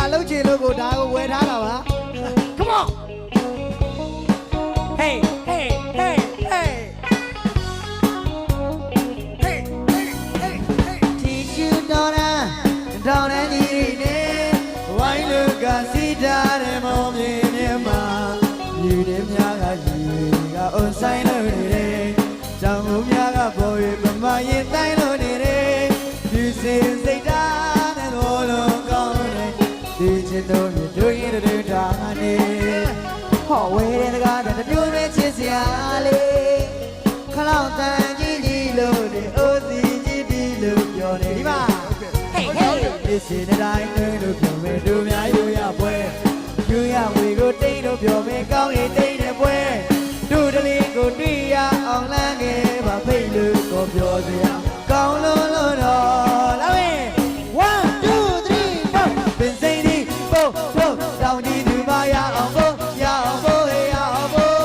ဒါလှုပ်ချင်လို့ကိုဒါကိုဝယ်ထားတာပါ Come on Hey hey hey hey Hey hey hey hey တီချူတော်ရန်တောင်းတဲ့ကြီးနေဝိုင်းလူကစီတာတဲ့မောင်မြင်းမြမှာလူတွေများကကြီးကအုံဆိုင်လို့နေတယ်တောင်ကုန်များကပေါ်ရပမရင်တိုင်းလို့နေတယ်ဒီစင်စိတ်ဓာတ်နဲ့တော်လုံးကောင်းတယ်ဒီချစ်တော်မြတို့ရင်တို့တာနေဟောဝဲတဲ့ကားတဲ့တို့ပဲချစ်စရာလေးခလောက်တန်ကြီးကြီးလို့နေအိုးစီကြီးဒီလို့ပြောနေဒီမှာ Hey hey ဒီစင်တိုင်းတို့ပြောမယ်တို့များရိုးရပွဲရိုးရဝေကိုတိတ်တို့ပြောမယ်ကောင်းရင်တိတ်တဲ့ပွဲတို့တလေးကိုတွေ့ရအောင်လမ်းခဲ့ပါဖိတ်လို့ကိုပြောစရာကောင်းလို့လို့တော့လာမယ် 1 2 3 4ပင်စိမ့်ဒီပို့ပို့တောင်းဒီသူမရအောင်ပို့ရအောင်ပို့ရအောင်ပို့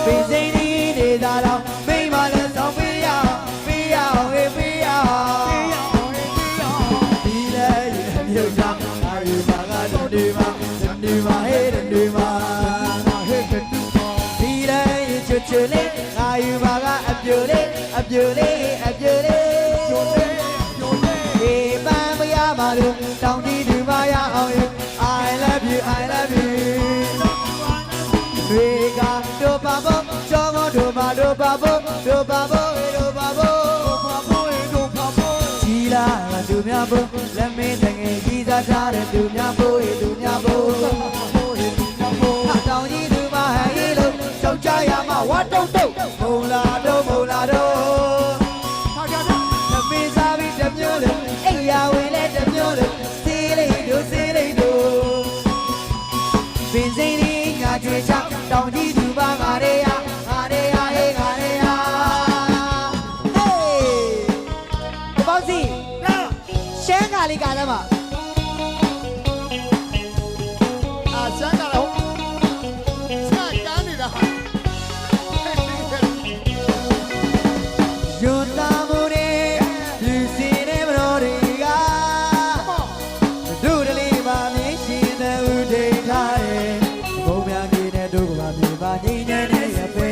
ပင်စိမ့်ဒီဒေသာတော့မိမလည်းဆောင်ပေးရအောင်ပေးရအောင်ပေးရအောင်ဒီလေမြုပ်တာအာယူပါကတည်းကဒီမှာဟဲ့ဒီမှာဒီလေချွတ်ချွတ်လေးအာယူပါကအပြိုလေးအပြိုလေးအပြိုလေးဒီပန်းမရပါလို့တောင်းတီးသူမရအောင် I love you I love you တွေကတော့ပါဖို့ကြောင်းတို့ပါတို့ပါဖို့တို့ပါဖို့တို့ပါဖို့တို့ပါဖို့ကြီးလာသူများဖို့လက်မင်းတငယ်ကြီးစားထားတဲ့သူများဖို့သူများဖို့တောင်းကြီးသူမဟဲ့လို့ကြောက်ကြရမှာဝတ်တုံတုံမုံလာတော့မုံလာတော့သမီးစားပြီးတမျိုးလို့အိယာဝင်လဲတမျိုးလို့စီးလိုက်တို့စီးလိုက်တို့ပင်စိမ့်လေးငါကြွေချတောင်းကြီးသူပါငါရေရငါရေရဟေးငါရေရဟေးဘောစီရှမ်းကာလေးကားမှာရှမ်းကတော့စကားနေတာဟာယွန်းတာမိုးတဲ့လူစီတဲ့မတော်တွေကတို့တလေးပါမြင်ရှင်တဲ့ဦးထိန်ထားတယ်ဘုံများနေတဲ့တို့ကပါမြေပါငိမ့်နေတဲ့ရပဲ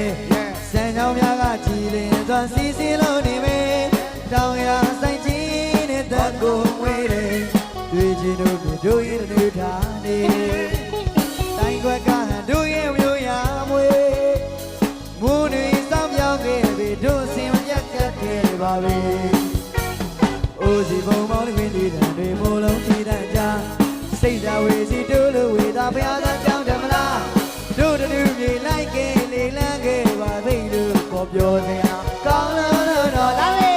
စံကြောင်များကကြည်လင်သွားစီစီလို့နေမယ်တောင်ရဆိုင်ချင်းနဲ့တက်ကိုဝေးတယ်တွေ့ချင်တို့ရင်တို့ထားနေတိုင်းခွက်ကတို့ရဲ့မျိုးရမွေမူတွေစောင်းပြောင်းခဲ့ပြီတို့စင်ရက်ကက်ခဲ့ပါပြီအိုးစီဘုံမောင်းတွေဝင်းတန်တွေမိုးလုံးကြည်တန်ကြစိတ်ဓာဝေစီတို့လိုဝေသာဘုရားသာကြောင်းတယ်မလားတို့တူမြေလိုက်ခဲ့လေလန်းခဲ့ပါသိလို့ပေါ်ပြောစရာကောင်းလို့တော့လာလေ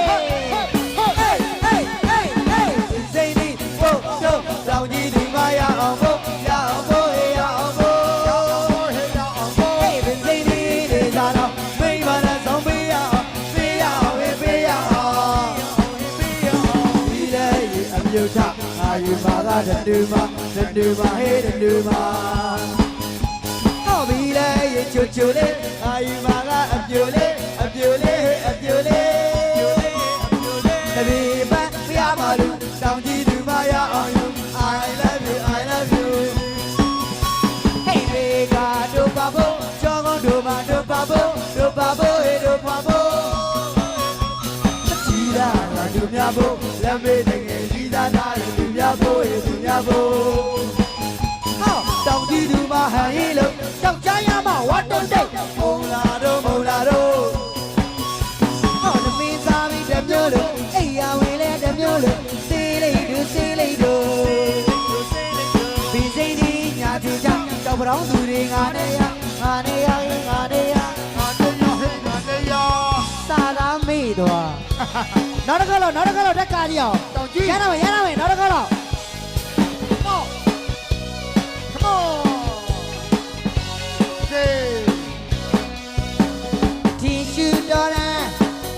စိတ်ဒီပို့တော့တောင်းကြီးဒီမရအောင်ပို့ရအောင်ပို့ရအောင်ပို့ပင်စိမ့်ဒီဒေသာတော့မိမလည်းဆောင်ပေးရအောင်ပေးရအောင်ပေးရအောင်ဒီလေအမြုပ်ချအာယူပါကတူမဟေးတူမဟောဒီလေချွတ်ချွတ်လေးအာယူပါကအပြိုလေးအပြိုလေးအပြိုလေးတပီးပတ်ပြရပါလို့တောင်းကြည့်သူမရအောင် I love you I love you Hey ရေကတို့ပါဖို့ကြောင်းတို့ပါတို့ပါဖို့တို့ပါဖို့တို့ပါဖို့ကြီးလာသူများဖို့လက်မေးတကယ်ကြီးသားထားတယ်သူများဖို့သူများဖို့ဟောတောင်းကြည့်သူမဟန်ရေးလို့ကြောက်ကြရမှာဝတ်တုံတုံမုံလာတော့ဟောတမင်းစားပြီးတမျိုးလို့အိယာဝင်လဲတမျိုးလို့စေးလိုက်တို့စေးလိုက်တို့ဘီစိမ့်ဒီညာချူချတောက်ပရောင်းသူတွေငါနဲ့ရငါနဲ့ရငါနဲ့ရစာသားမေ့တော့နောက်တစ်ခါတော့တက်ကားကြီးအောင်တောင်းကြည့်ရအောင်နောက်တစ်ခါတော့တီရှူတော်ရန်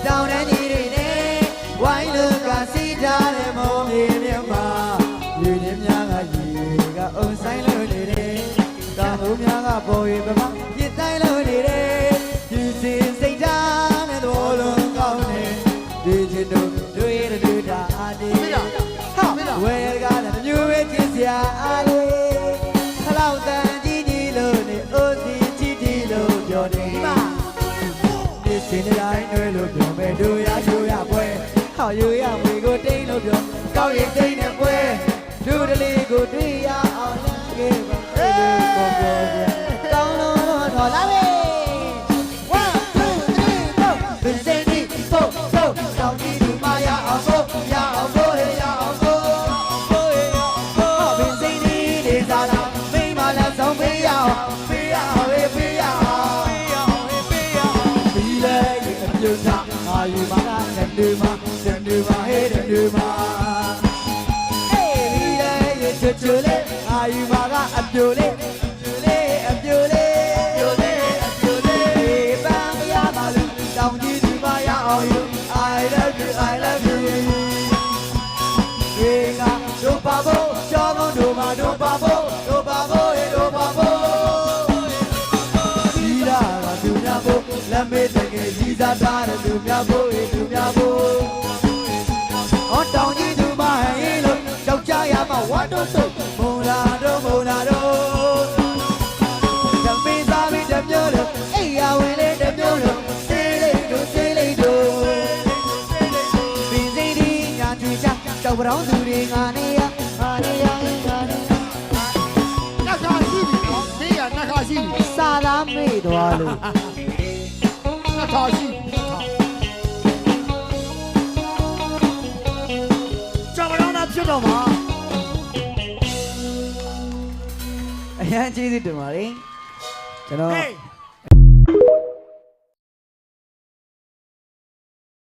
တောင်းတဲ့ကြီးတွေနဲ့ဝိုင်းလူကစီးထားတဲ့မောင်မြေမြမှာလူတွေများကရေကအုံဆိုင်လို့နေတယ်တောင်ကုန်များကပေါ်ရပမပြစ်တိုင်းလို့နေတယ်ဒီစင်စိတ်ဓာတ်နဲ့တော်လုံးကောင်းတယ်ဒီချစ်တို့တွေ့ရတာအတေးဟာဝဲကားလည်းမျိုးပဲ ရာအားလေးခလောက်တန်ကြီးကြီးလို့နေအိုးစီကြီးကြီးလို့ပြောနေမှာဒီစင်တိုင်းတွေလို့ပြောမယ်တို့ရချိုးရပွဲဟောက်ယူရမွေကိုတိန်လို့ပြောကောက်ရတိန်နဲ့ပွဲတို့တလေးကိုတွေ့ရအောင်လမ်းခဲ့ပါကိုပြောပြကောင်းလို့တော့ထော်လာမေ 1 2 3 go ဘယ်စင်ဒီပို့ပို့ကောင်းကြီးဒီမာရအောင်ကိုရအောင်ကိုရအောင်ကိုကိုရအောင်ကိုဘယ်စင်ဒီဒေသလာမိမလာဆောင်ပေးရအောင်ပေးရအောင်ပေးရအောင်ပေးရအောင်ပေးရအောင်ဒီလေအပြုံးသာအာယူမာကတန်တူမာဟဲ့တန်တူမာဟေးဒီလေချွတ်ချွတ်လေးအာယူမာကအပြိုလေးအပြိုလေးပန်းမရပါလို့တောင်ကြီးဒီမာရအောင်ယူ I love you ရေကတို့ပါဖို့ရှောင်းကုန်တို့မှာတို့ပါဖို့တို့ပါဖို့ဒီလာကသူများဖို့လက်မေးတကယ်ကြီးစားထားတဲ့သူများဖို့ဟောတောင်ကြီးသူမဟဲ့လို့ကြောက်ကြရမှာဝတ်တို့စုပ်မုံလာတို့ဓမင်းသားမင်းတမျိုးတို့အိယာဝင်လေးတမျိုးတို့စေးလေးတို့ဘင်းစိဒီညာချွေချတောက်ပရောင်းသူတွေငါနေရ နခါရှိပြီနော်မင်းကနခါရှိပြီ စာသားမေ့သွားလို့ နခါရှိပြီ ကြောင်ပရောင်းသားဖြစ်တော့မှာအရန်ကျေးဇူးတင်ပါတယ်ကျွန်တော် ဟေး